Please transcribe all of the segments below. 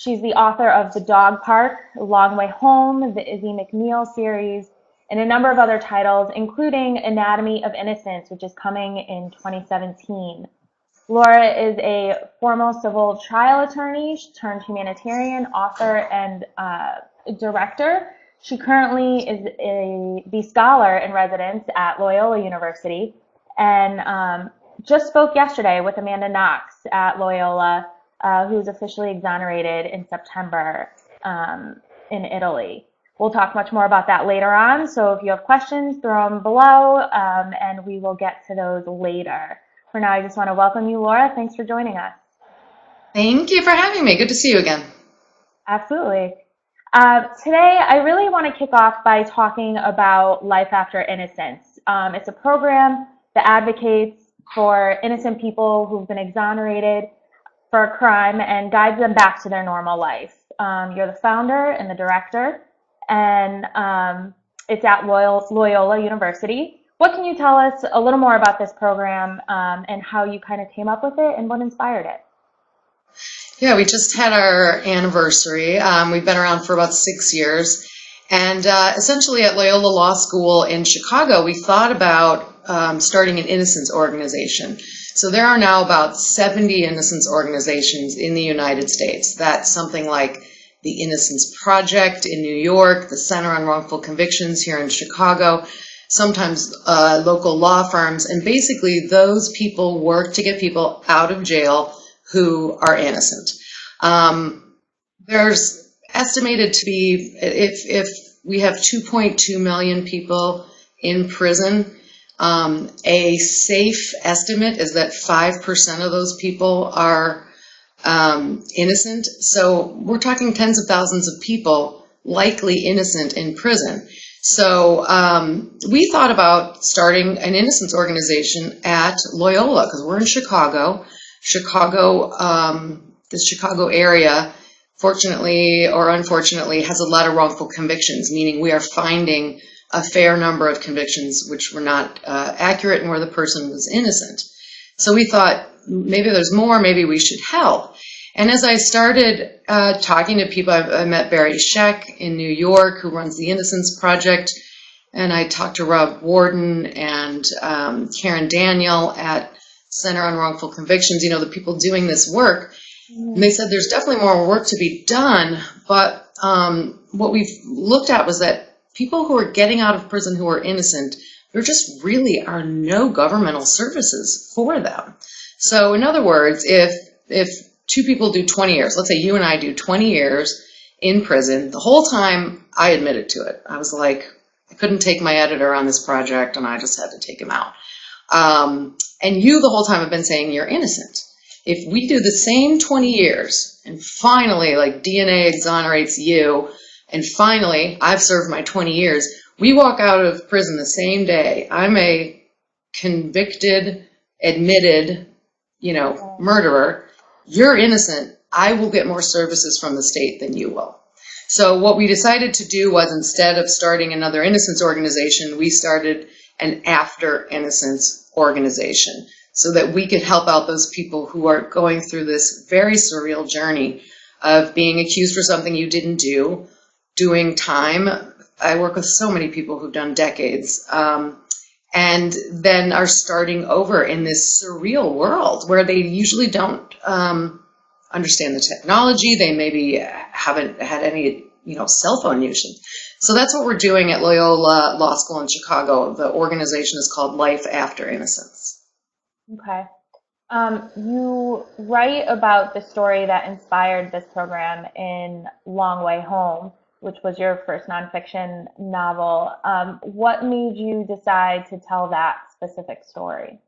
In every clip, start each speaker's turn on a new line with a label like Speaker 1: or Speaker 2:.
Speaker 1: She's the author of The Dog Park, Long Way Home, the Izzy McNeil series, and a number of other titles, including Anatomy of Innocence, which is coming in 2017. Laura is a former civil trial attorney turned humanitarian, author, and director. She currently is the scholar in residence at Loyola University, and just spoke yesterday with Amanda Knox at Loyola, who was officially exonerated in September in Italy. We'll talk much more about that later on, so if you have questions, throw them below, and we will get to those later. For now, I just want to welcome you, Laura. Thanks for joining us.
Speaker 2: Thank you for having me. Good to see you again.
Speaker 1: Absolutely. Today, I really want to kick off by talking about Life After Innocence. It's a program that advocates for innocent people who've been exonerated for a crime and guides them back to their normal life. You're the founder and the director, and it's at Loyola University. What can you tell us a little more about this program and how you kind of came up with it and what inspired it?
Speaker 2: Yeah, we just had our anniversary. We've been around for about 6 years. And essentially at Loyola Law School in Chicago, we thought about starting an innocence organization. So there are now about 70 innocence organizations in the United States. That's something like the Innocence Project in New York, the Center on Wrongful Convictions here in Chicago, sometimes local law firms. And basically those people work to get people out of jail who are innocent. There's estimated to be, if we have 2.2 million people in prison, a safe estimate is that 5% of those people are innocent. So we're talking tens of thousands of people likely innocent in prison. So we thought about starting an innocence organization at Loyola because we're in Chicago. The Chicago area, fortunately or unfortunately, has a lot of wrongful convictions, meaning we are finding a fair number of convictions which were not accurate and where the person was innocent. So we thought maybe there's more, maybe we should help. And as I started talking to people, I met Barry Scheck in New York, who runs the Innocence Project, and I talked to Rob Warden and Karen Daniel at Center on Wrongful Convictions, the people doing this work. And they said there's definitely more work to be done, but what we've looked at was that people who are getting out of prison who are innocent, there just really are no governmental services for them. So in other words, if two people do 20 years, let's say you and I do 20 years in prison, the whole time I admitted to it. I was like, I couldn't take my editor on this project and I just had to take him out. And you the whole time have been saying you're innocent. If we do the same 20 years and finally like DNA exonerates you and finally I've served my 20 years, we walk out of prison the same day. I'm a convicted, admitted, murderer. You're innocent. I will get more services from the state than you will. So what we decided to do was instead of starting another innocence organization, we started an after innocence organization so that we could help out those people who are going through this very surreal journey of being accused for something you didn't do, doing time. I work with so many people who've done decades, and then are starting over in this surreal world where they usually don't understand the technology. They maybe haven't had any, cell phone usage. So that's what we're doing at Loyola Law School in Chicago. The organization is called Life After Innocence.
Speaker 1: Okay. You write about the story that inspired this program in Long Way Home, which was your first nonfiction novel. What made you decide to tell that specific story?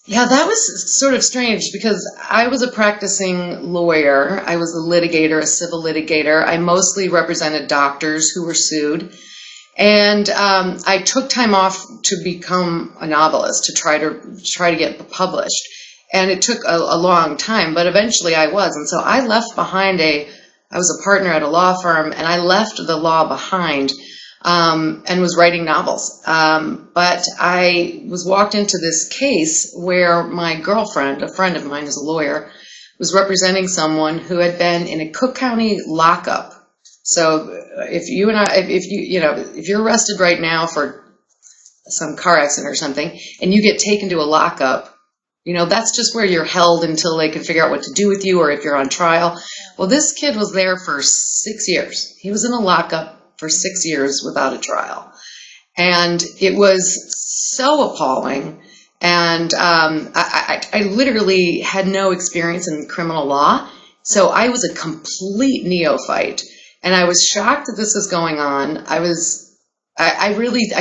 Speaker 2: Yeah, that was sort of strange because I was a practicing lawyer. I was a litigator, a civil litigator. I mostly represented doctors who were sued. And I took time off to become a novelist, to try to get published. And it took a long time, but eventually I was. And so I left behind I was a partner at a law firm, and I left the law behind and was writing novels. But I was walked into this case where my girlfriend, a friend of mine who's a lawyer, was representing someone who had been in a Cook County lockup. So if you're arrested right now for some car accident or something, and you get taken to a lockup, that's just where you're held until they can figure out what to do with you or if you're on trial. Well, this kid was there for 6 years. He was in a lockup for 6 years without a trial. And it was so appalling. And I literally had no experience in criminal law. So I was a complete neophyte. And I was shocked that this was going on. I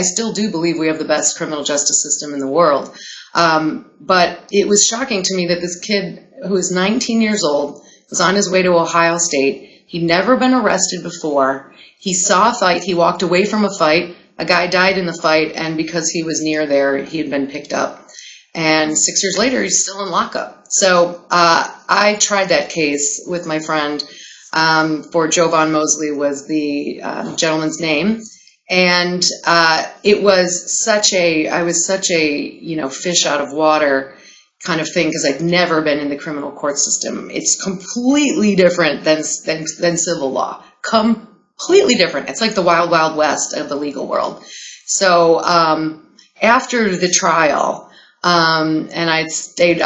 Speaker 2: still do believe we have the best criminal justice system in the world. But it was shocking to me that this kid who was 19 years old was on his way to Ohio State. He'd never been arrested before. He saw a fight. He walked away from a fight. A guy died in the fight, and because he was near there, he had been picked up. And 6 years later, he's still in lockup. So I tried that case with my friend for Jovan Mosley was the gentleman's name. And it was I was such a fish out of water kind of thing, because I'd never been in the criminal court system. It's completely different than civil law. Completely different. It's like the wild, wild west of the legal world. So after the trial, and I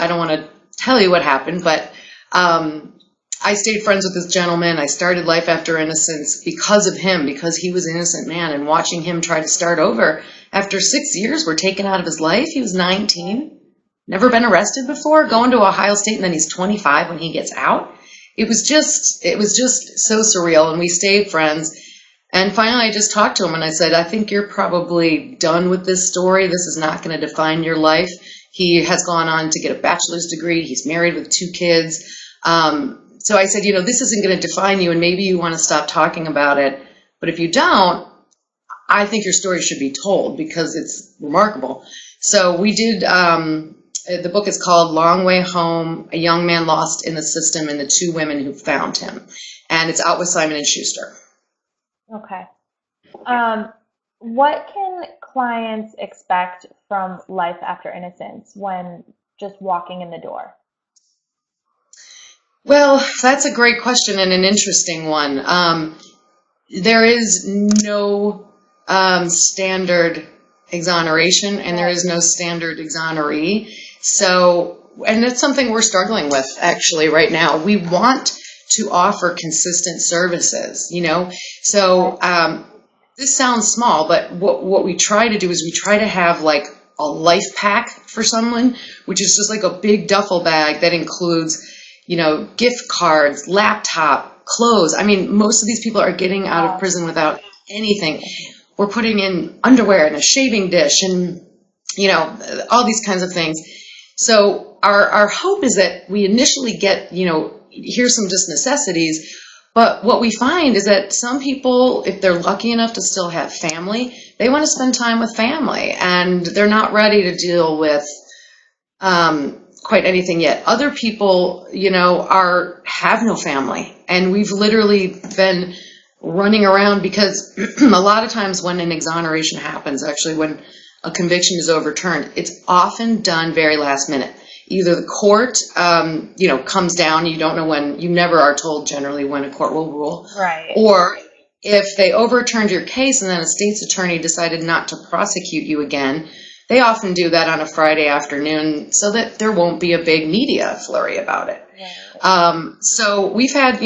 Speaker 2: don't want to tell you what happened, but I stayed friends with this gentleman. I started Life After Innocence because of him, because he was an innocent man, and watching him try to start over after 6 years were taken out of his life. He was 19, never been arrested before, going to Ohio State, and then he's 25 when he gets out. It was just so surreal, and we stayed friends. And finally, I just talked to him, and I said, I think you're probably done with this story. This is not going to define your life. He has gone on to get a bachelor's degree. He's married with 2 kids. So I said, this isn't going to define you, and maybe you want to stop talking about it. But if you don't, I think your story should be told because it's remarkable. So we did, the book is called Long Way Home, A Young Man Lost in the System and the 2 Women Who Found Him. And it's out with Simon & Schuster.
Speaker 1: Okay. What can clients expect from Life After Innocence when just walking in the door?
Speaker 2: Well, that's a great question and an interesting one. There is no standard exoneration, and there is no standard exoneree. So, and it's something we're struggling with actually right now. We want to offer consistent services, So this sounds small, but what we try to do is we try to have like a life pack for someone, which is just like a big duffel bag that includes gift cards, laptop, clothes. I mean, most of these people are getting out of prison without anything. We're putting in underwear and a shaving dish and, all these kinds of things. So our hope is that we initially get, here's some just necessities. But what we find is that some people, if they're lucky enough to still have family, they want to spend time with family, and they're not ready to deal with quite anything yet. Other people, have no family, and we've literally been running around because a lot of times when an exoneration happens, actually when a conviction is overturned, it's often done very last minute. Either the court, comes down, you don't know when, you never are told generally when a court will rule.
Speaker 1: Right.
Speaker 2: Or if they overturned your case and then a state's attorney decided not to prosecute you again, they often do that on a Friday afternoon so that there won't be a big media flurry about it. Right. So we've had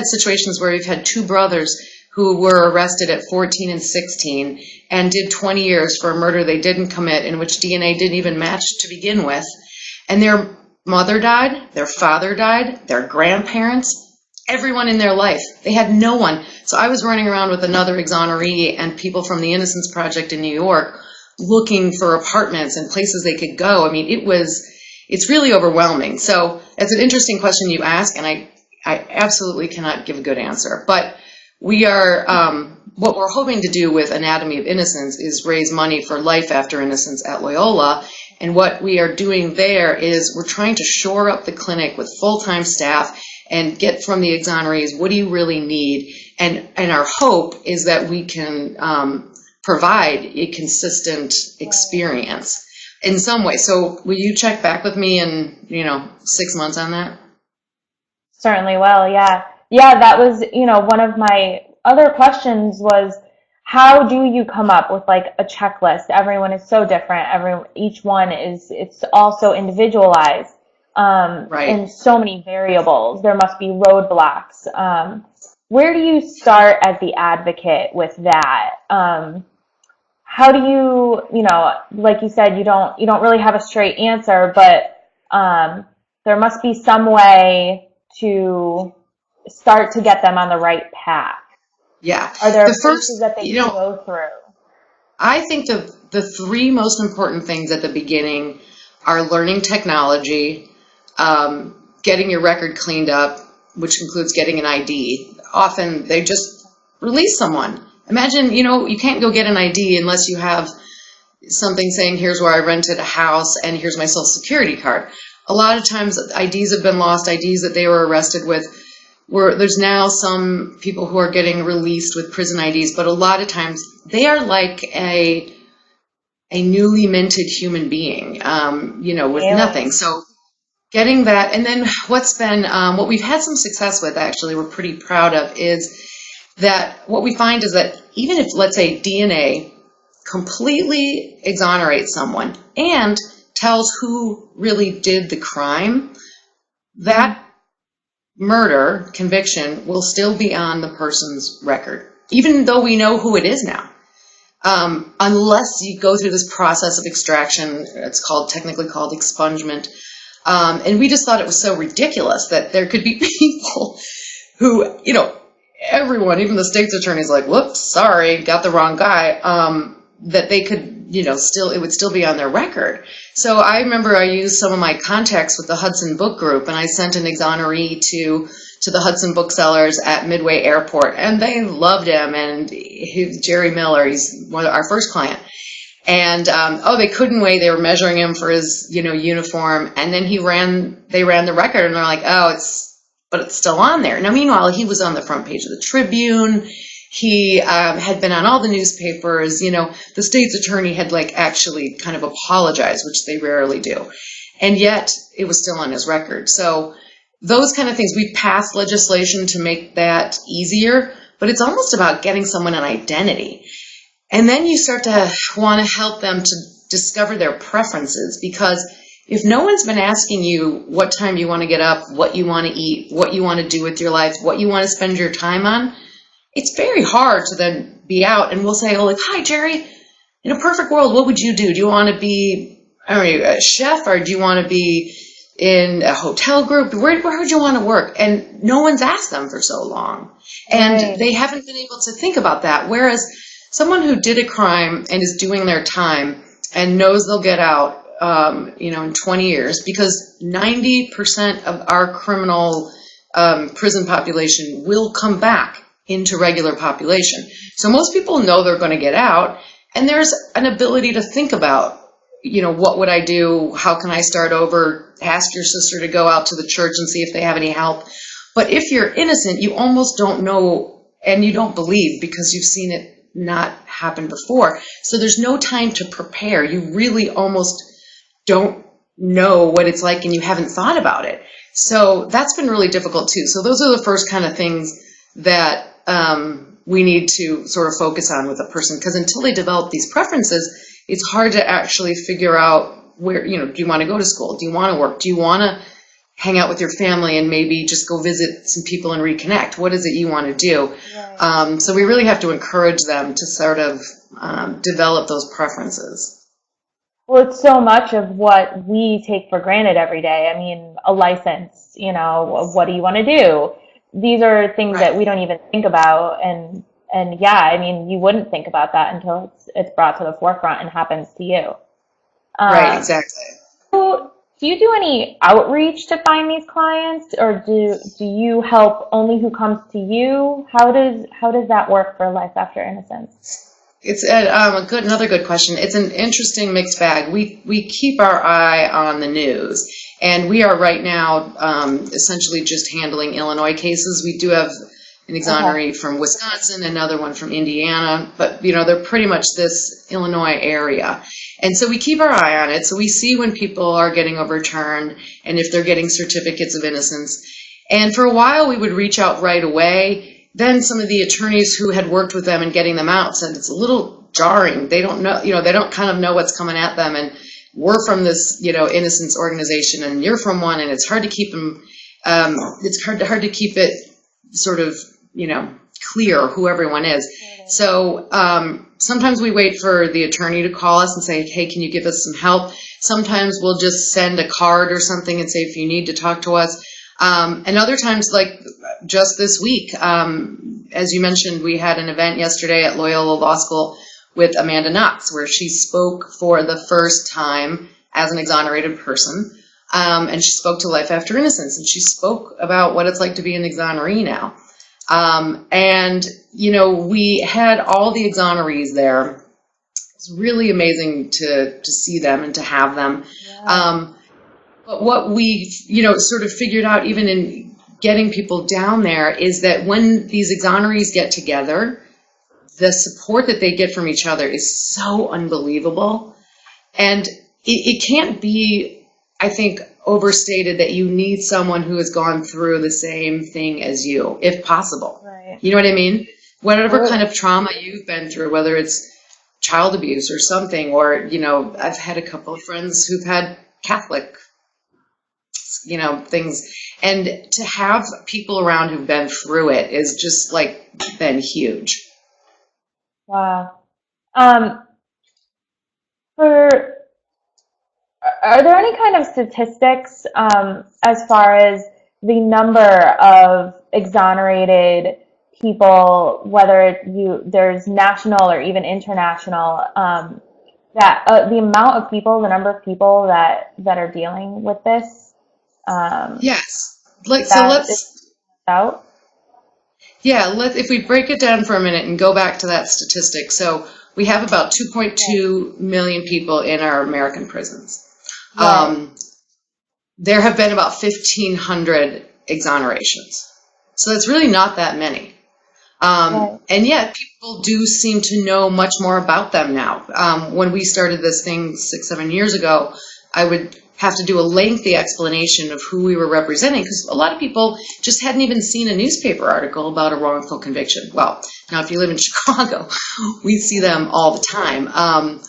Speaker 2: situations where we've had 2 brothers who were arrested at 14 and 16 and did 20 years for a murder they didn't commit, in which DNA didn't even match to begin with. And their mother died, their father died, their grandparents, everyone in their life. They had no one. So I was running around with another exoneree and people from the Innocence Project in New York looking for apartments and places they could go. I mean, it's really overwhelming. So it's an interesting question you ask, and I absolutely cannot give a good answer. But we are, what we're hoping to do with Anatomy of Innocence is raise money for Life After Innocence at Loyola. And what we are doing there is we're trying to shore up the clinic with full-time staff and get from the exonerees, what do you really need? And our hope is that we can provide a consistent experience in some way. So will you check back with me in, 6 months on that?
Speaker 1: Certainly will, yeah. Yeah, that was, one of my other questions was how do you come up with like a checklist? Everyone is so different. Each one it's also individualized,
Speaker 2: Right.
Speaker 1: and so many variables. There must be roadblocks. Where do you start as the advocate with that? How do you, like you said, you don't really have a straight answer, but there must be some way to start to get them on the right path.
Speaker 2: Yeah.
Speaker 1: Are there
Speaker 2: The first,
Speaker 1: places that they can go through?
Speaker 2: I think the three most important things at the beginning are learning technology, getting your record cleaned up, which includes getting an ID. Often they just release someone. Imagine, you can't go get an ID unless you have something saying, here's where I rented a house and here's my social security card. A lot of times IDs have been lost, IDs that they were arrested with. There's now some people who are getting released with prison IDs, but a lot of times they are like a newly minted human being, with nothing. So getting that, and then what we've had some success with, actually, we're pretty proud of, is that what we find is that even if, let's say, DNA completely exonerates someone and tells who really did the crime, that murder conviction will still be on the person's record, even though we know who it is now. Unless you go through this process of extraction, it's technically called expungement. And we just thought it was so ridiculous that there could be people who, everyone, even the state's attorney's like, whoops, sorry, got the wrong guy, that they could, it would still be on their record. So I remember I used some of my contacts with the Hudson Book Group, and I sent an exoneree to the Hudson booksellers at Midway Airport, and they loved him. And Jerry Miller, he's one of our first client. And they couldn't wait. They were measuring him for his, uniform, and then they ran the record, and they're like, but it's still on there. Now, meanwhile, he was on the front page of the Tribune. He had been on all the newspapers. The state's attorney had actually kind of apologized, which they rarely do. And yet it was still on his record. So those kind of things, we passed legislation to make that easier, but it's almost about getting someone an identity. And then you start to want to help them to discover their preferences, because if no one's been asking you what time you want to get up, what you want to eat, what you want to do with your life, what you want to spend your time on, it's very hard to then be out and we'll say, hi, Jerry, in a perfect world, what would you do? Do you want to be a chef, or do you want to be in a hotel group? Where would you want to work? And no one's asked them for so long. And They haven't been able to think about that. Whereas someone who did a crime and is doing their time and knows they'll get out, in 20 years, because 90% of our criminal prison population will come back into regular population. So most people know they're going to get out, and there's an ability to think about, what would I do? How can I start over? Ask your sister to go out to the church and see if they have any help. But if you're innocent, you almost don't know, and you don't believe because you've seen it not happen before. So there's no time to prepare. You really almost don't know what it's like, and you haven't thought about it. So that's been really difficult too. So those are the first kind of things that we need to sort of focus on with a person, because until they develop these preferences, it's hard to actually figure out where, do you want to go to school? Do you want to work? Do you want to hang out with your family and maybe just go visit some people and reconnect? What is it you want to do? Right. So we really have to encourage them to sort of develop those preferences.
Speaker 1: Well, it's so much of what we take for granted every day. I mean, a license, what do you want to do? These are things that we don't even think about. And yeah, I mean, you wouldn't think about that until it's brought to the forefront and happens to you.
Speaker 2: Right, exactly.
Speaker 1: So do you do any outreach to find these clients, or do you help only who comes to you? How does that work for Life After Innocence?
Speaker 2: It's another good question. It's an interesting mixed bag. We keep our eye on the news, and we are right now essentially just handling Illinois cases. We do have an exoneree from Wisconsin, another one from Indiana, but they're pretty much this Illinois area. And so we keep our eye on it. So we see when people are getting overturned and if they're getting certificates of innocence. And for a while, we would reach out right away. Then some of the attorneys who had worked with them and getting them out said it's a little jarring. They don't know, they don't kind of know what's coming at them. And we're from this, Innocence organization, and you're from one, and it's hard to keep them. It's hard to keep it sort of, clear who everyone is. So sometimes we wait for the attorney to call us and say, hey, can you give us some help? Sometimes we'll just send a card or something and say, if you need to talk to us. And other times, like just this week, as you mentioned, we had an event yesterday at Loyola Law School with Amanda Knox, where she spoke for the first time as an exonerated person. And she spoke to Life After Innocence, and she spoke about what it's like to be an exoneree now. And, we had all the exonerees there. It's really amazing to see them and to have them. Yeah. But what we, sort of figured out even in getting people down there is that when these exonerees get together, the support that they get from each other is so unbelievable. And it can't be, I think, overstated that you need someone who has gone through the same thing as you, if possible. Right. You know what I mean? Whatever kind of trauma you've been through, whether it's child abuse or something, or, I've had a couple of friends who've had Catholic, things. And to have people around who've been through it is just been huge.
Speaker 1: Wow. Are there any kind of statistics as far as the number of exonerated people, whether there's national or even international, that the amount of people, the number of people that are dealing with this?
Speaker 2: Yes. Let's
Speaker 1: out.
Speaker 2: Yeah, if we break it down for a minute and go back to that statistic. So we have about 2.2 million people in our American prisons. Right. There have been about 1,500 exonerations. So that's really not that many. Right. And yet people do seem to know much more about them now. When we started this thing 6-7 years ago, I would have to do a lengthy explanation of who we were representing, because a lot of people just hadn't even seen a newspaper article about a wrongful conviction. Well, now if you live in Chicago, we see them all the time.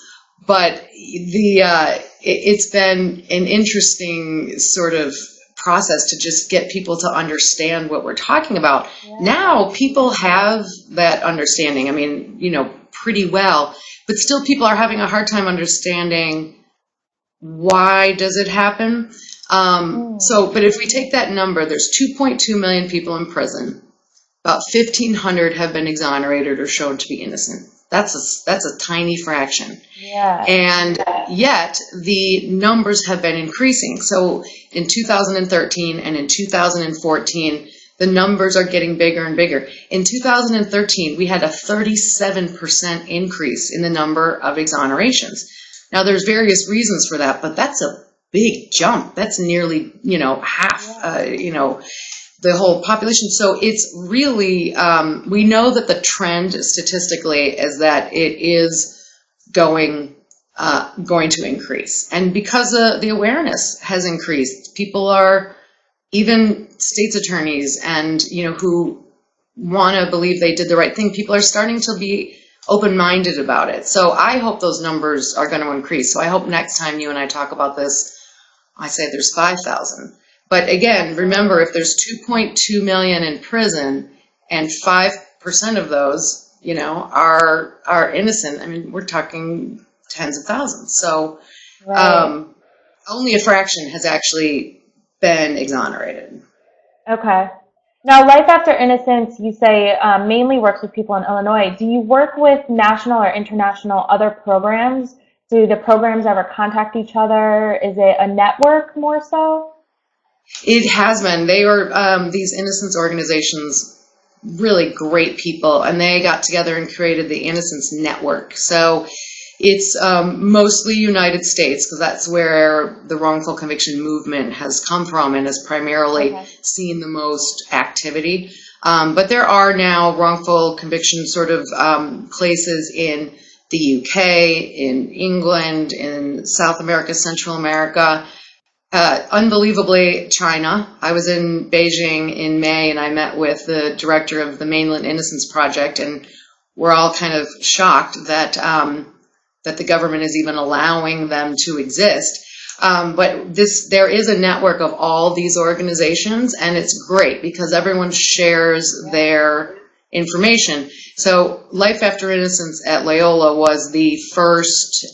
Speaker 2: But it's been an interesting sort of process to just get people to understand what we're talking about. Yeah. Now people have that understanding, pretty well, but still people are having a hard time understanding why does it happen. But if we take that number, there's 2.2 million people in prison. About 1,500 have been exonerated or shown to be innocent. That's a tiny fraction. Yeah. And yet the numbers have been increasing. So in 2013 and in 2014, the numbers are getting bigger and bigger. In 2013, we had a 37% increase in the number of exonerations. Now, there's various reasons for that, but that's a big jump. That's nearly, half, the whole population. So it's really, we know that the trend statistically is that it is going to increase. And because the awareness has increased, people are, even state's attorneys and, who want to believe they did the right thing, people are starting to be open-minded about it. So I hope those numbers are going to increase. So I hope next time you and I talk about this, I say there's 5,000. But again, remember, if there's 2.2 million in prison and 5% of those, are innocent, we're talking tens of thousands. So right. Only a fraction has actually been exonerated. Okay.
Speaker 1: Now, Life After Innocence, you say mainly works with people in Illinois. Do you work with national or international other programs? Do the programs ever contact each other? Is it a network more so?
Speaker 2: It has been. They were, these innocence organizations, really great people, and they got together and created the Innocence Network. So it's mostly United States, because that's where the wrongful conviction movement has come from and has primarily seen the most activity. But there are now wrongful conviction sort of places in the UK, in England, in South America, Central America. Unbelievably, China. I was in Beijing in May, and I met with the director of the Mainland Innocence Project, and we're all kind of shocked that that the government is even allowing them to exist. But there is a network of all these organizations, and it's great because everyone shares their information. So, Life After Innocence at Loyola was the first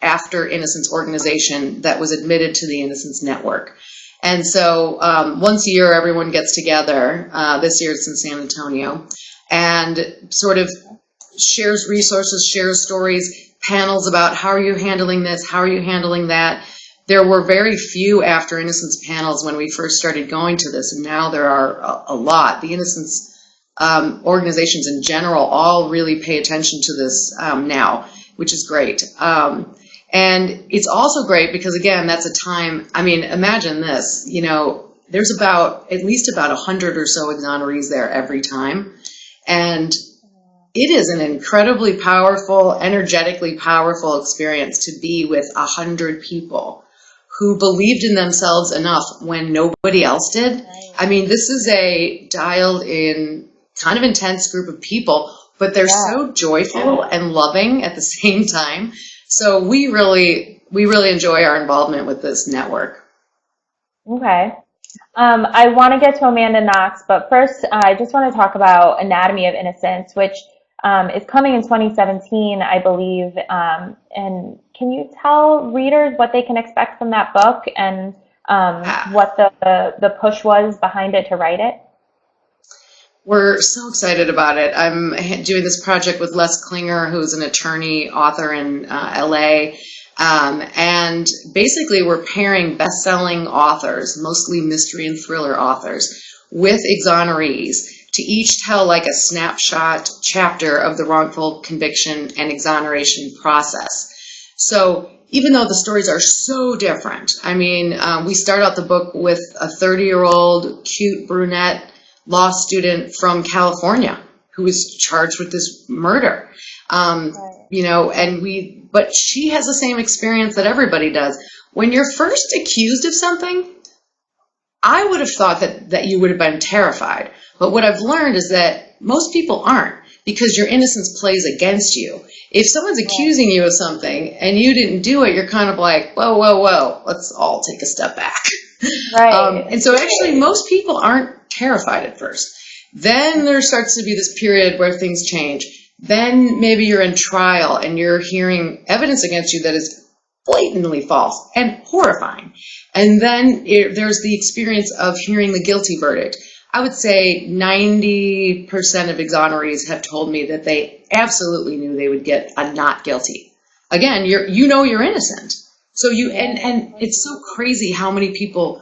Speaker 2: After Innocence organization that was admitted to the Innocence Network. And so once a year, everyone gets together. This year it's in San Antonio, and sort of shares resources, shares stories, panels about how are you handling this, how are you handling that. There were very few After Innocence panels when we first started going to this, and now there are a lot. The Innocence organizations in general all really pay attention to this now, which is great. And it's also great because, again, that's a time, I mean, imagine this, there's at least about 100 or so exonerees there every time. And it is an incredibly powerful, energetically powerful experience to be with 100 people who believed in themselves enough when nobody else did. I mean, this is a dialed in, kind of intense group of people, but they're so joyful and loving at the same time. So we really enjoy our involvement with this network.
Speaker 1: Okay. I want to get to Amanda Knox, but first I just want to talk about Anatomy of Innocence, which is coming in 2017, I believe. And can you tell readers what they can expect from that book and what the push was behind it to write it?
Speaker 2: We're so excited about it. I'm doing this project with Les Klinger, who's an attorney, author in LA. And basically we're pairing best-selling authors, mostly mystery and thriller authors, with exonerees to each tell like a snapshot chapter of the wrongful conviction and exoneration process. So even though the stories are so different, I mean, we start out the book with a 30-year-old cute brunette law student from California who was charged with this murder. But she has the same experience that everybody does. When you're first accused of something, I would have thought that you would have been terrified. But what I've learned is that most people aren't, because your innocence plays against you. If someone's accusing you of something and you didn't do it, you're kind of like, whoa, let's all take a step back. Right. And so actually most people aren't terrified at first. Then there starts to be this period where things change. Then maybe you're in trial and you're hearing evidence against you that is blatantly false and horrifying. And then there's the experience of hearing the guilty verdict. I would say 90% of exonerees have told me that they absolutely knew they would get a not guilty. Again, you're innocent. So and it's so crazy how many people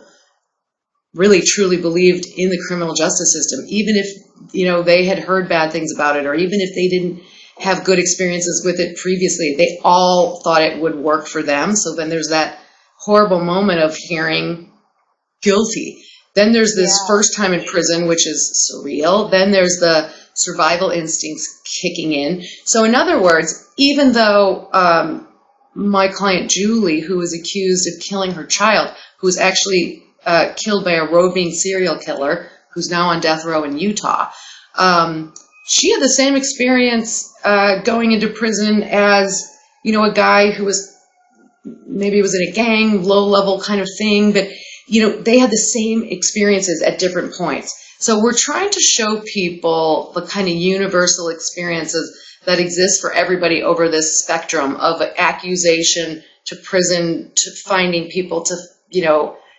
Speaker 2: really truly believed in the criminal justice system, even if they had heard bad things about it, or even if they didn't have good experiences with it previously, they all thought it would work for them. So then there's that horrible moment of hearing guilty. Then there's this first time in prison, which is surreal. Then there's the survival instincts kicking in. So in other words, even though my client Julie, who was accused of killing her child, who was actually killed by a roving serial killer who's now on death row in Utah, she had the same experience going into prison as a guy who was in a gang, low-level kind of thing, but they had the same experiences at different points. So we're trying to show people the kind of universal experiences that exist for everybody over this spectrum of accusation to prison to finding people to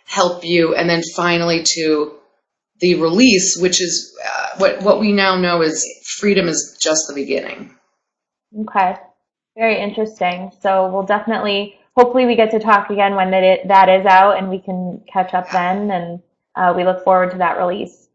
Speaker 2: help you, and then finally to the release, which is what we now know is freedom is just the beginning.
Speaker 1: Okay. Very interesting. So we'll hopefully we get to talk again when that is out and we can catch up then, and we look forward to that release.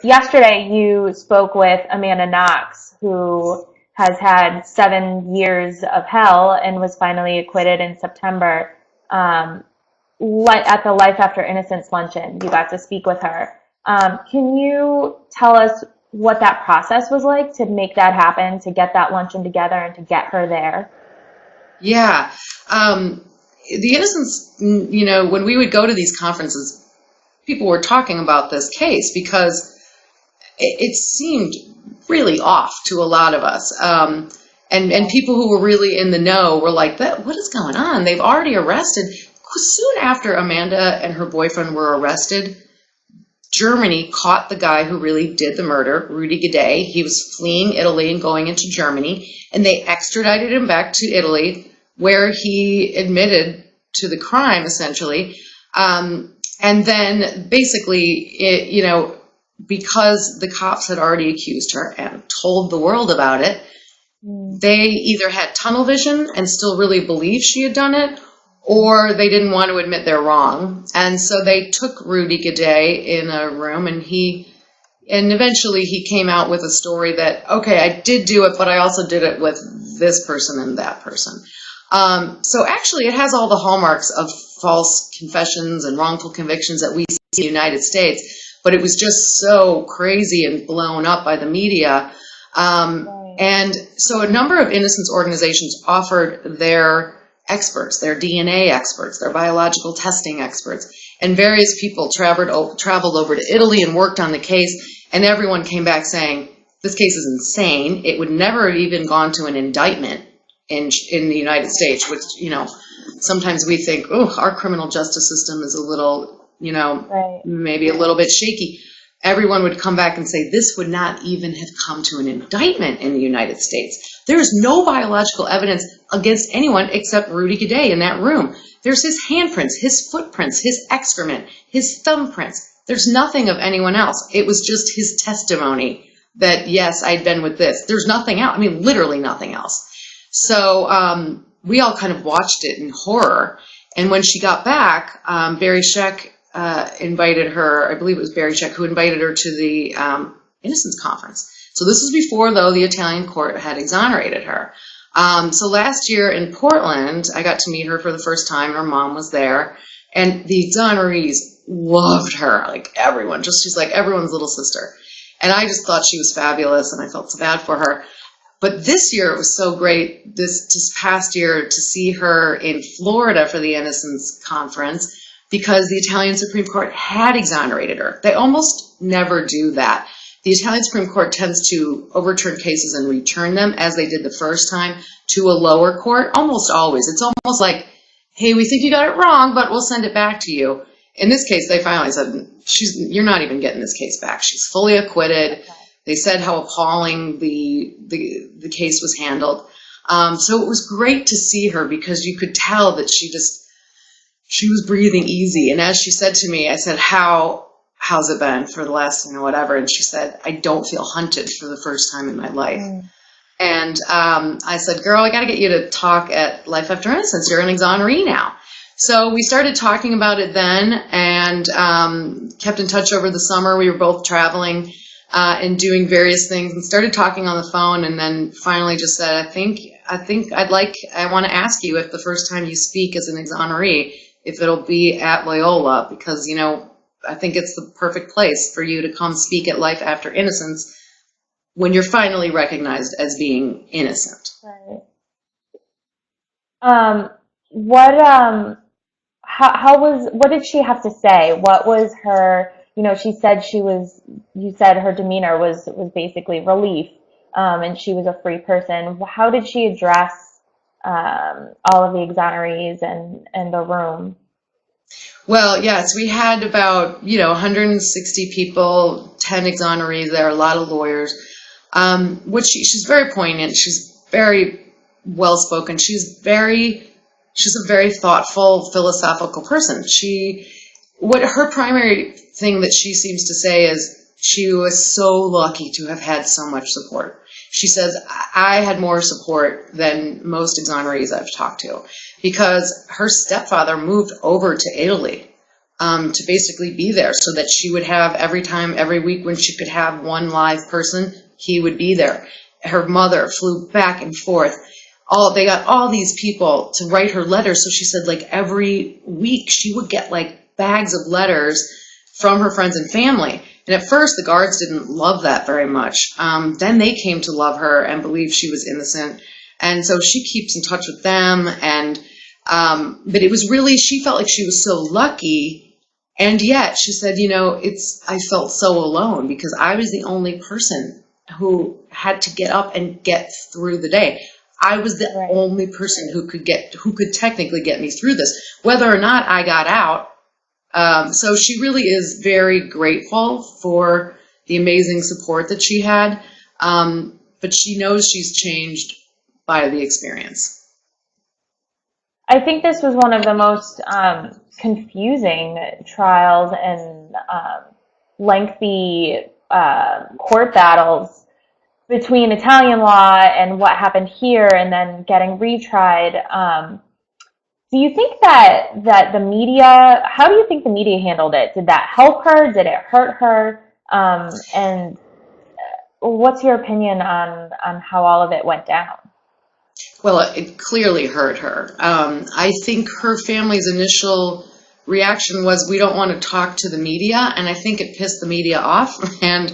Speaker 1: Yesterday you spoke with Amanda Knox, who has had 7 years of hell and was finally acquitted in September. At the Life After Innocence luncheon, you got to speak with her. Can you tell us what that process was like to make that happen, to get that luncheon together and to get her there?
Speaker 2: Yeah. the Innocence, when we would go to these conferences, people were talking about this case because it seemed really off to a lot of us. And people who were really in the know were like, what is going on? They've already arrested. Soon after Amanda and her boyfriend were arrested, Germany caught the guy who really did the murder, Rudy Gaudet. He was fleeing Italy and going into Germany, and they extradited him back to Italy, where he admitted to the crime, essentially. And then basically, because the cops had already accused her and told the world about it, they either had tunnel vision and still really believed she had done it, or they didn't want to admit they're wrong. And so they took Rudy Gaudet in a room, and eventually he came out with a story that, okay, I did do it, but I also did it with this person and that person. So actually it has all the hallmarks of false confessions and wrongful convictions that we see in the United States, but it was just so crazy and blown up by the media. And so a number of innocence organizations offered their experts, their DNA experts, their biological testing experts, and various people traveled over to Italy and worked on the case, and everyone came back saying, this case is insane. It would never have even gone to an indictment in the United States, which, sometimes we think, our criminal justice system is a little, maybe a little bit shaky. Everyone would come back and say, this would not even have come to an indictment in the United States. There is no biological evidence against anyone except Rudy Gaudet in that room. There's his handprints, his footprints, his excrement, his thumbprints. There's nothing of anyone else. It was just his testimony that, yes, I'd been with this. There's nothing else. I mean, literally nothing else. So we all kind of watched it in horror. And when she got back, Barry Scheck invited her, I believe it was Barry Scheck who invited her to the Innocence Conference. So this was before, though, the Italian court had exonerated her. So last year in Portland, I got to meet her for the first time. Her mom was there. And the exonerees loved her. Like everyone, she's like everyone's little sister. And I just thought she was fabulous, and I felt so bad for her. But this year it was so great, this past year, to see her in Florida for the Innocence Conference, because the Italian Supreme Court had exonerated her. They almost never do that. The Italian Supreme Court tends to overturn cases and return them, as they did the first time, to a lower court, almost always. It's almost like, hey, we think you got it wrong, but we'll send it back to you. In this case, they finally said, you're not even getting this case back. She's fully acquitted. Okay. They said how appalling the case was handled. So it was great to see her, because you could tell that she was breathing easy. And as she said to me, I said, how's it been for the last, whatever? And she said, I don't feel hunted for the first time in my life. And I said, girl, I got to get you to talk at Life After Innocence. You're an exoneree now. So we started talking about it then, and kept in touch over the summer. We were both traveling and doing various things, and started talking on the phone, and then finally just said, I want to ask you if the first time you speak as an exoneree, if it'll be at Loyola, because, I think it's the perfect place for you to come speak at Life After Innocence when you're finally recognized as being innocent.
Speaker 1: Right. What did she have to say? What was her, she said you said her demeanor was basically relief, and she was a free person. How did she address all of the exonerees and the room?
Speaker 2: Well, yes, we had about, 160 people, 10 exonerees there, a lot of lawyers. She's very poignant. She's very well-spoken. She's a very thoughtful, philosophical person. Her primary thing that she seems to say is she was so lucky to have had so much support. She says, I had more support than most exonerees I've talked to, because her stepfather moved over to Italy to basically be there, so that she would have every week when she could have one live person, he would be there. Her mother flew back and forth. They got all these people to write her letters. So she said, every week she would get bags of letters from her friends and family. And at first, the guards didn't love that very much. Then they came to love her and believe she was innocent. And so she keeps in touch with them. And But it was really, she felt like she was so lucky. And yet she said, I felt so alone because I was the only person who had to get up and get through the day. I was the only person who could technically get me through this, whether or not I got out. So she really is very grateful for the amazing support that she had. But she knows she's changed by the experience.
Speaker 1: I think this was one of the most confusing trials and lengthy court battles between Italian law and what happened here and then getting retried. Do you think that the media, how do you think the media handled it? Did that help her? Did it hurt her? And what's your opinion on how all of it went down?
Speaker 2: Well, it clearly hurt her. I think her family's initial reaction was, we don't want to talk to the media, and I think it pissed the media off. And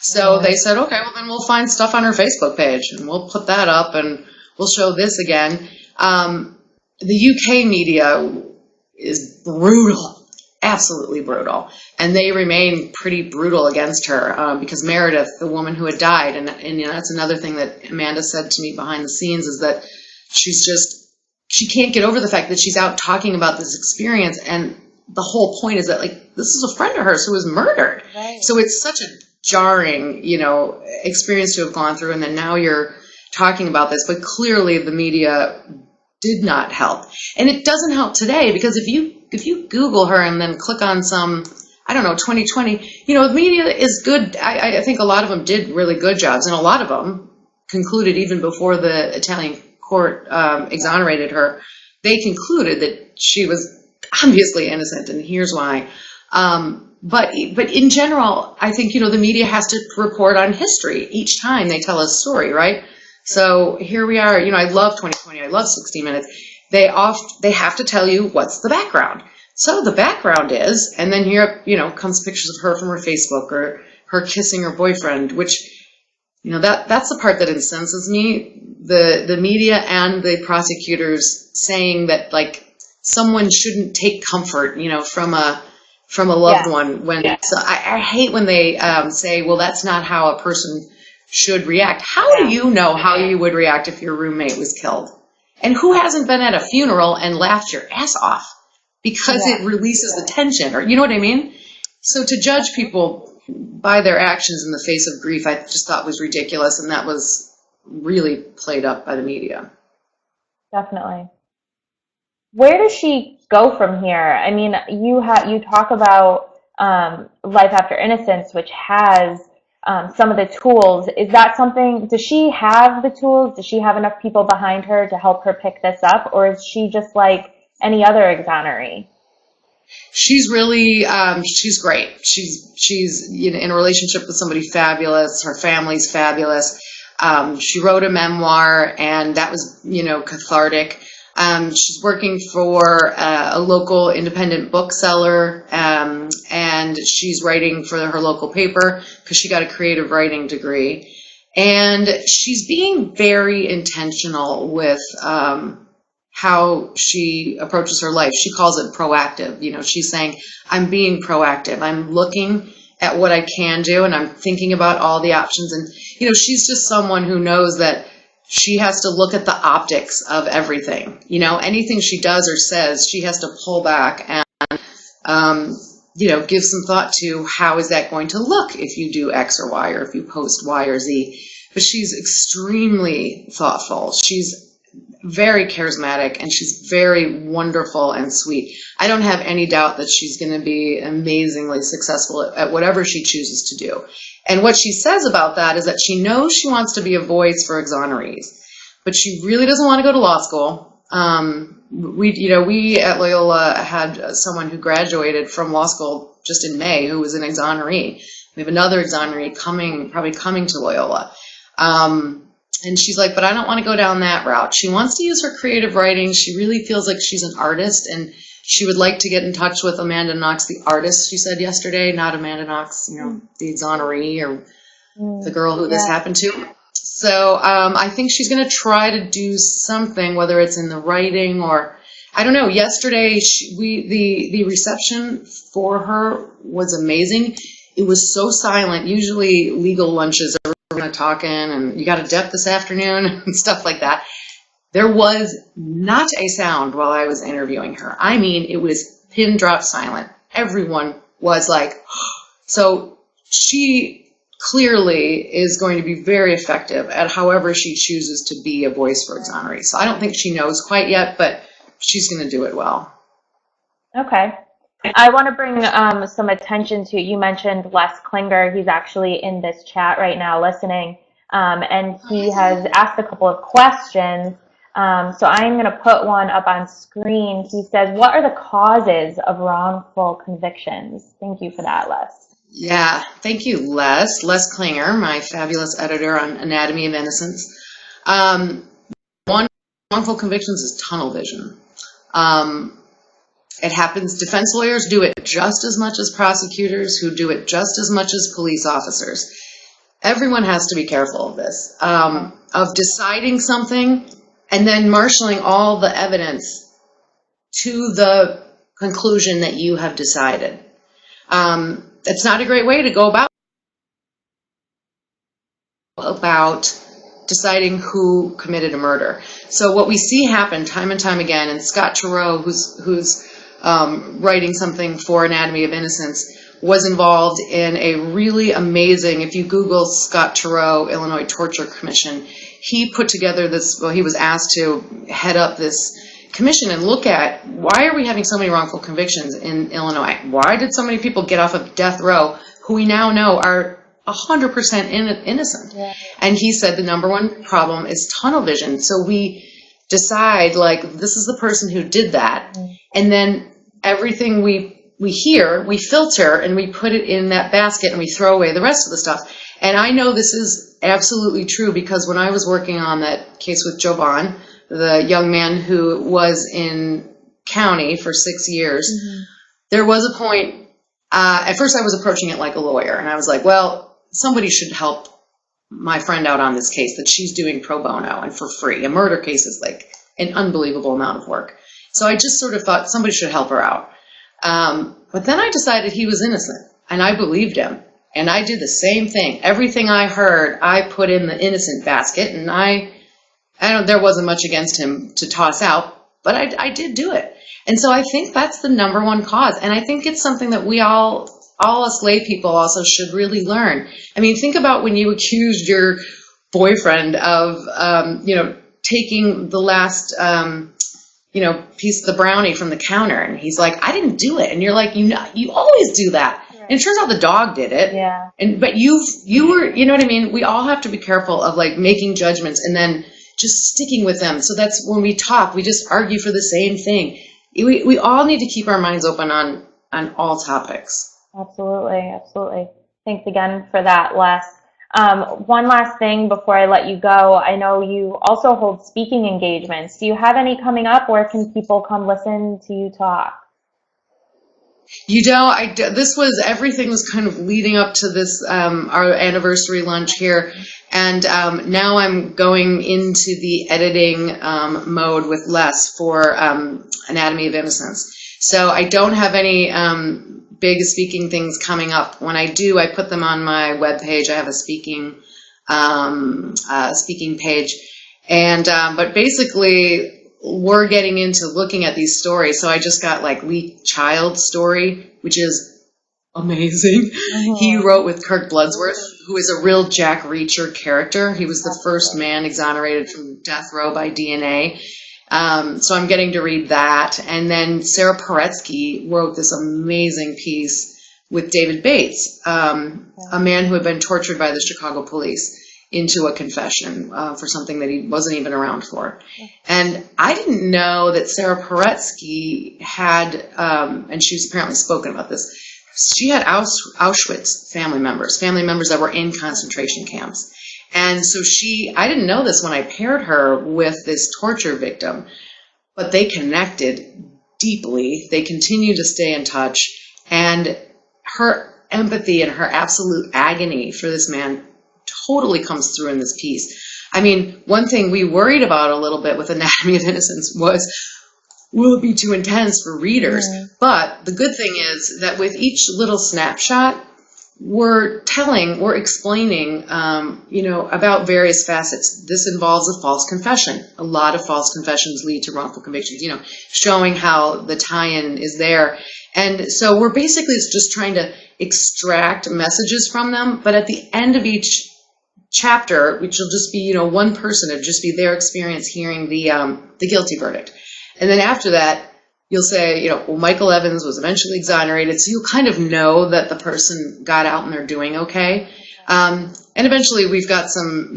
Speaker 2: so they said, okay, well then we'll find stuff on her Facebook page, and we'll put that up, and we'll show this again. The UK media is brutal, absolutely brutal, and they remain pretty brutal against her because Meredith, the woman who had died, and that's another thing that Amanda said to me behind the scenes, is that she can't get over the fact that she's out talking about this experience, and the whole point is that, like, this is a friend of hers who was murdered. Right. So it's such a jarring, experience to have gone through, and then now you're talking about this, but clearly the media did not help. And it doesn't help today, because if you Google her and then click on some, 2020, the media is good. I think a lot of them did really good jobs, and a lot of them concluded, even before the Italian court exonerated her, they concluded that she was obviously innocent, and here's why. But in general, I think, the media has to report on history each time they tell a story, right? So here we are. I love 2020. I love 60 Minutes. They have to tell you what's the background. So the background is, and then here, comes pictures of her from her Facebook, or her kissing her boyfriend, which, that's the part that incenses me. The media and the prosecutors saying that, like, someone shouldn't take comfort, from a loved one. So I hate when they say, well, that's not how a person should react. How do you know how you would react if your roommate was killed? And who hasn't been at a funeral and laughed your ass off because it releases the tension, or you know what I mean? So to judge people by their actions in the face of grief, I just thought was ridiculous, and that was really played up by the media.
Speaker 1: Definitely. Where does she go from here? I mean, you talk about Life After Innocence, which has some of the tools. Is that something, does she have the tools? Does she have enough people behind her to help her pick this up? Or is she just like any other exoneree?
Speaker 2: She's really, she's great. She's in a relationship with somebody fabulous. Her family's fabulous. She wrote a memoir, and that was, cathartic. She's working for a local independent bookseller, and she's writing for her local paper because she got a creative writing degree. And she's being very intentional with how she approaches her life. She calls it proactive. She's saying, I'm being proactive. I'm looking at what I can do, and I'm thinking about all the options. And, she's just someone who knows that she has to look at the optics of everything. Anything she does or says, she has to pull back and, give some thought to how is that going to look if you do X or Y, or if you post Y or Z. But she's extremely thoughtful. She's very charismatic, and she's very wonderful and sweet. I don't have any doubt that she's going to be amazingly successful at whatever she chooses to do. And what she says about that is that she knows she wants to be a voice for exonerees, but she really doesn't want to go to law school. We at Loyola had someone who graduated from law school just in May who was an exoneree. We have another exoneree probably coming to Loyola. And she's like, but I don't want to go down that route. She wants to use her creative writing. She really feels like she's an artist, and she would like to get in touch with Amanda Knox, the artist, she said yesterday, not Amanda Knox, the exoneree or the girl who this happened to. So I think she's going to try to do something, whether it's in the writing or I don't know. Yesterday, the reception for her was amazing. It was so silent. Usually, legal lunches are going to talking, and you got a dep this afternoon and stuff like that. There was not a sound while I was interviewing her. I mean, it was pin drop silent. Everyone was like, so she clearly is going to be very effective at however she chooses to be a voice for exonerees. So I don't think she knows quite yet, but she's going to do it well.
Speaker 1: Okay. I want to bring some attention to, you mentioned Les Klinger. He's actually in this chat right now listening, and he has asked a couple of questions. So I'm going to put one up on screen. He says, what are the causes of wrongful convictions? Thank you for that, Les.
Speaker 2: Yeah, thank you, Les. Les Klinger, my fabulous editor on Anatomy of Innocence. One, wrongful convictions is tunnel vision. It happens, defense lawyers do it just as much as prosecutors, who do it just as much as police officers. Everyone has to be careful of this, of deciding something and then marshaling all the evidence to the conclusion that you have decided. It's not a great way to go about deciding who committed a murder. So what we see happen time and time again, and Scott Turow, who's writing something for Anatomy of Innocence, was involved in a really amazing, if you Google Scott Turow, Illinois Torture Commission, he put together this, well, he was asked to head up this commission and look at, why are we having so many wrongful convictions in Illinois? Why did so many people get off of death row who we now know are 100% innocent? Yeah. And he said the number one problem is tunnel vision. So we decide, like, this is the person who did that. Mm. And then everything we hear, we filter and we put it in that basket and we throw away the rest of the stuff. And I know this is absolutely true because when I was working on that case with Jovan, the young man who was in county for 6 years, there was a point, at first I was approaching it like a lawyer, and I was like, well, somebody should help my friend out on this case that she's doing pro bono and for free. A murder case is like an unbelievable amount of work. So I just sort of thought somebody should help her out. But then I decided he was innocent, and I believed him. And I did the same thing. Everything I heard, I put in the innocent basket, and there wasn't much against him to toss out, but I did do it. And so I think that's the number one cause. And I think it's something that we all us lay people also should really learn. I mean, think about when you accused your boyfriend of, taking the last, piece of the brownie from the counter. And he's like, I didn't do it. And you're like, you always do that. Right. And it turns out the dog did it. Yeah. But you were, you know what I mean? We all have to be careful of like making judgments and then just sticking with them. So that's when we talk, we just argue for the same thing. We all need to keep our minds open on all topics.
Speaker 1: Absolutely. Thanks again for that, Les. One last thing before I let you go. I know you also hold speaking engagements. Do you have any coming up? Where can people come listen to you talk?
Speaker 2: Everything was kind of leading up to this, our anniversary lunch here. And now I'm going into the editing mode with Les for Anatomy of Innocence. So I don't have any big speaking things coming up. When I do, I put them on my webpage. I have a speaking page. And but basically, we're getting into looking at these stories. So I just got like Lee Child's story, which is amazing. Mm-hmm. He wrote with Kirk Bloodsworth, who is a real Jack Reacher character. He was the first man exonerated from death row by DNA. So I'm getting to read that. And then Sarah Paretsky wrote this amazing piece with David Bates, a man who had been tortured by the Chicago police into a confession for something that he wasn't even around for. And I didn't know that Sarah Paretsky had, and she's apparently spoken about this, she had Auschwitz family members that were in concentration camps. And so I didn't know this when I paired her with this torture victim, but they connected deeply. They continue to stay in touch. And her empathy and her absolute agony for this man totally comes through in this piece. I mean, one thing we worried about a little bit with Anatomy of Innocence was will it be too intense for readers?
Speaker 1: Mm.
Speaker 2: But the good thing is that with each little snapshot, we're explaining, about various facets. This involves a false confession. A lot of false confessions lead to wrongful convictions, showing how the tie-in is there. And so we're basically just trying to extract messages from them, but at the end of each chapter, which will just be, one person, it'll just be their experience hearing the guilty verdict. And then after that, you'll say, Michael Evans was eventually exonerated, so you'll kind of know that the person got out and they're doing okay. And eventually we've got some,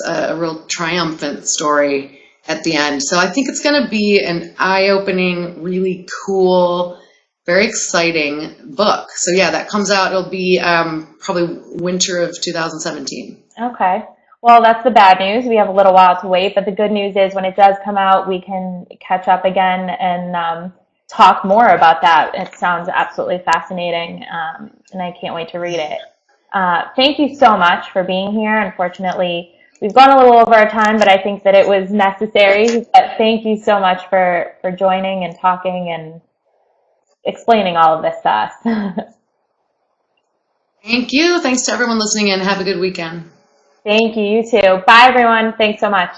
Speaker 2: a real triumphant story at the end. So I think it's going to be an eye-opening, really cool, very exciting book. So yeah, that comes out, it'll be probably winter of 2017.
Speaker 1: Okay. Well, that's the bad news. We have a little while to wait, but the good news is when it does come out, we can catch up again and talk more about that. It sounds absolutely fascinating, and I can't wait to read it. Thank you so much for being here. Unfortunately, we've gone a little over our time, but I think that it was necessary. But thank you so much for joining and talking and explaining all of this to us.
Speaker 2: Thank you. Thanks to everyone listening in. Have a good weekend.
Speaker 1: Thank you. You too. Bye, everyone. Thanks so much.